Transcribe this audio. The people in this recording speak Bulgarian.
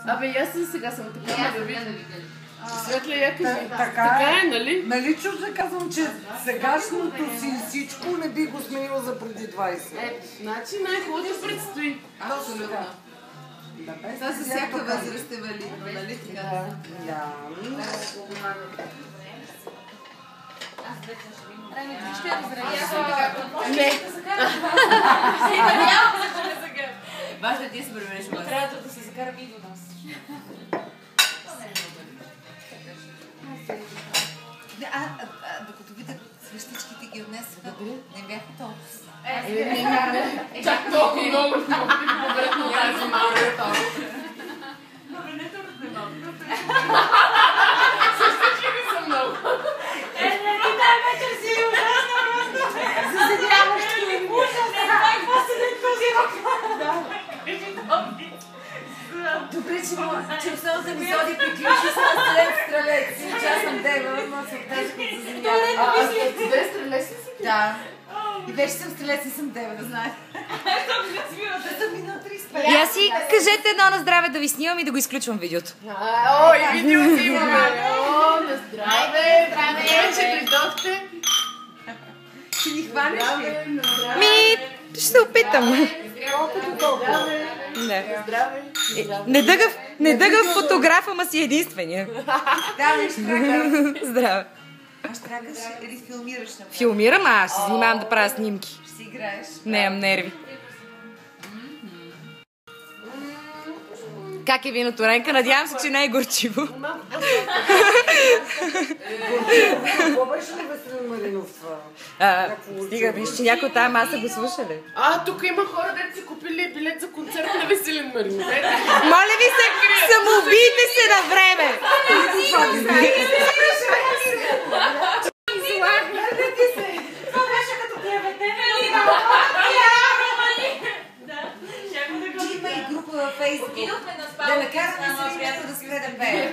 Абе, и аз сега съм така, да видя. Светла, я кажи. Така е, нали? Нали чуш да казвам, че сегашното си всичко не би го сменила за преди 20. Значи най-хубавото предстои. Абсолютно. Това за всяка възраст е валидно, нали така? Да. Не. Важно е ти се промениш глас. Трябва да се закара и до нас. Докато видят свещичките ги отнесоха, не бяха толкова. Чак толкова много конкретно тази малко. Добре, не турът не малко. Свещички са много. И тази вечер си ужасно. Заседяващи ми ужас. Какво се не този Добре, че основната епизоди приключи с Стрелец, Стрелец. Аз съм Дева, но се откажа като занимава. Къде Стрелец ли си? Да. И вече съм Стрелец и съм Дева, да знаете. Да съм минал 35. И аз си кажете едно на здраве да ви снимам и да го изключвам видеото. О, и видео си имаме. О, на здраве. Здраве, че дойдохте. Ще ни хванеш ли? Ми, ще се опитам. Здраве. Не дъгав фотограф, ама си единствения. Да, не ще тракаш. Здраве. А ще тракаш или филмираш на това? Филмирам, а аз ще занимавам да правя снимки. Ще си играеш. Нямам нерви. Как е виното, Ренка? Надявам се, че не е горчиво. Какво беше ли Веселин Маринов това? Стига, виж, че някой от тази маса го слуша ли? Тук има хора, дето си купили билет за концерт на Веселин Маринов. Моля ви се, самоубийте се на време! Това беше като клевете. Има и група във Фейсбук. Да накараме Веселин да спре да пее.